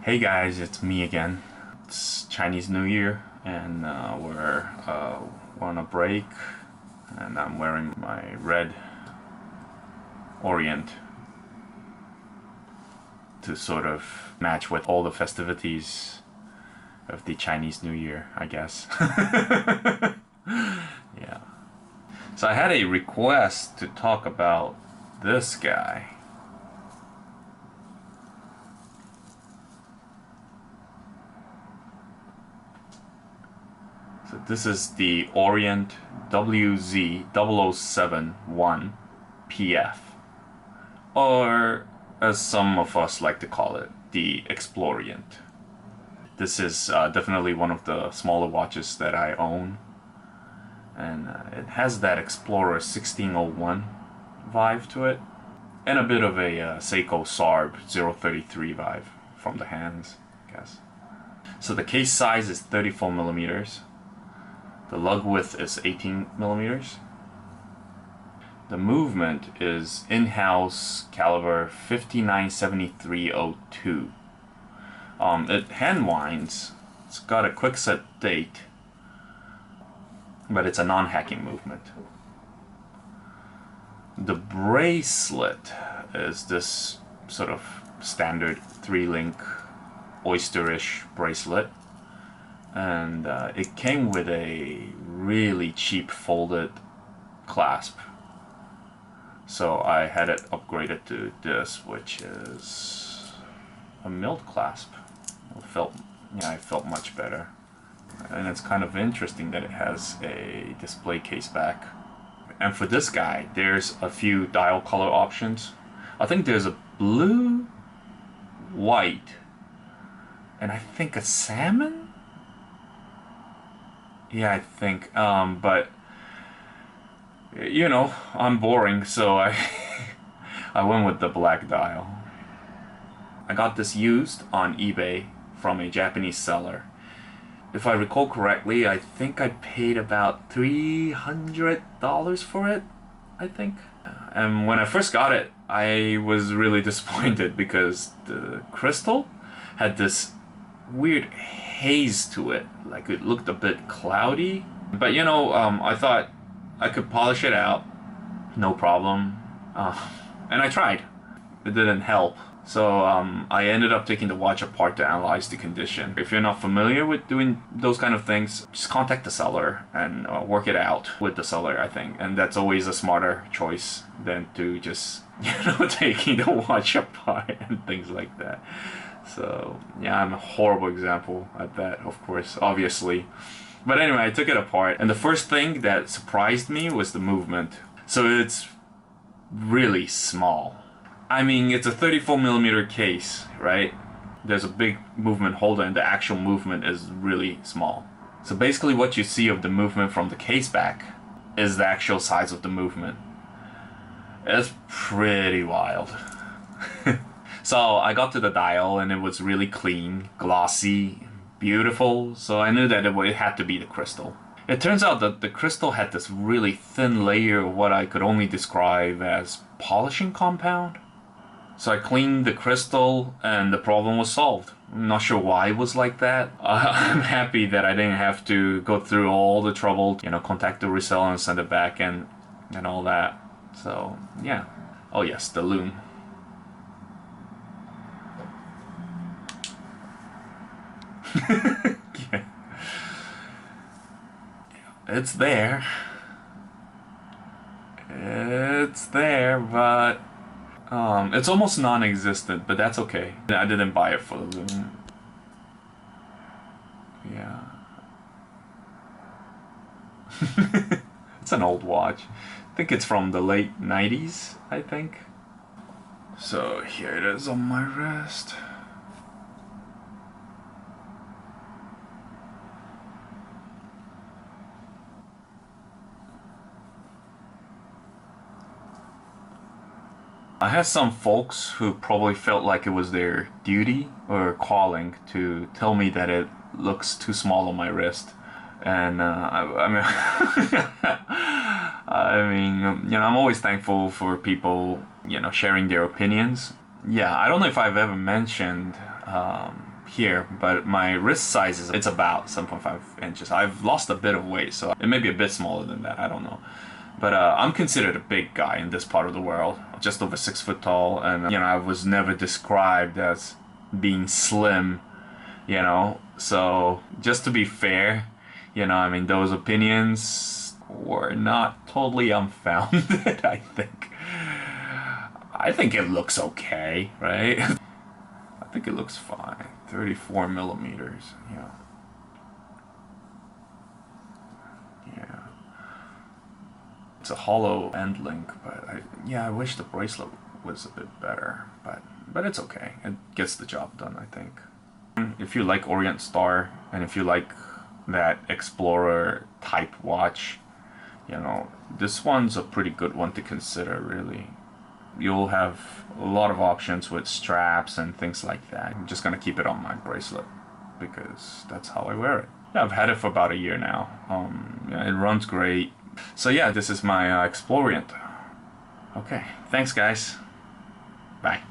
Hey guys, it's me again. It's Chinese New Year and we're on a break, and I'm wearing my red Orient to sort of match with all the festivities of the Chinese New Year, I guess. Yeah. So I had a request to talk about this guy. So this is the Orient WZ0071PF, or as some of us like to call it, the explorient. This is definitely one of the smaller watches that I own, and it has that Explorer 1601 vibe to it, and a bit of a Seiko Sarb 033 vibe from the hands, I guess. So the case size is 34 millimeters. The lug width is 18 millimeters. The movement is in-house caliber 597302. It hand winds. It's got a quick set date, but it's a non-hacking movement. The bracelet is this sort of standard 3-link oysterish bracelet. And it came with a really cheap folded clasp, so I had it upgraded to this, which is a milled clasp. It felt much better, and it's kind of interesting that it has a display case back. And for this guy, there's a few dial color options. I think there's a blue, white, and I think a salmon. Yeah, I think, but you know, I'm boring, so I I went with the black dial. I got this used on eBay from a Japanese seller. If I recall correctly, I think I paid about $300 for it, I think. And when I first got it, I was really disappointed because the crystal had this weird haze to it, like it looked a bit cloudy, but you know, I thought I could polish it out, no problem, and I tried. It didn't help, so I ended up taking the watch apart to analyze the condition. If you're not familiar with doing those kind of things, just contact the seller and work it out with the seller, I think, and that's always a smarter choice than to just, you know, taking the watch apart and things like that. So yeah, I'm a horrible example at that, of course, obviously. But anyway, I took it apart, and the first thing that surprised me was the movement. So it's really small. I mean, it's a 34 millimeter case, right? There's a big movement holder, and the actual movement is really small. So basically what you see of the movement from the case back is the actual size of the movement. It's pretty wild. So I got to the dial, and it was really clean, glossy, beautiful, so I knew that it had to be the crystal. It turns out that the crystal had this really thin layer of what I could only describe as polishing compound. So I cleaned the crystal, and the problem was solved. I'm not sure why it was like that. I'm happy that I didn't have to go through all the trouble, you know, contact the reseller and send it back and all that. So yeah. Oh yes, the loom. Yeah. It's there. It's there, but it's almost non-existent, but that's okay. I didn't buy it for the loom. Yeah. It's an old watch. I think it's from the late 90s, I think. So here it is on my wrist. I had some folks who probably felt like it was their duty or calling to tell me that it looks too small on my wrist, and I mean, I mean, you know, I'm always thankful for people, you know, sharing their opinions. Yeah, I don't know if I've ever mentioned here, but my wrist size is, it's about 7.5 inches. I've lost a bit of weight, so it may be a bit smaller than that, I don't know. But I'm considered a big guy in this part of the world, just over 6 foot tall, and you know, I was never described as being slim, you know, so just to be fair, you know, I mean, those opinions were not totally unfounded, I think. I think it looks okay, right? I think it looks fine. 34 millimeters, yeah. Yeah. It's a hollow end link, but I wish the bracelet was a bit better, but it's okay. It gets the job done, I think. If you like Orientstar, and if you like that Explorer type watch, you know, this one's a pretty good one to consider, really. You'll have a lot of options with straps and things like that. I'm just gonna keep it on my bracelet because that's how I wear it. Yeah, I've had it for about a year now. Yeah, it runs great. So yeah, this is my explorient. Okay, thanks guys. Bye.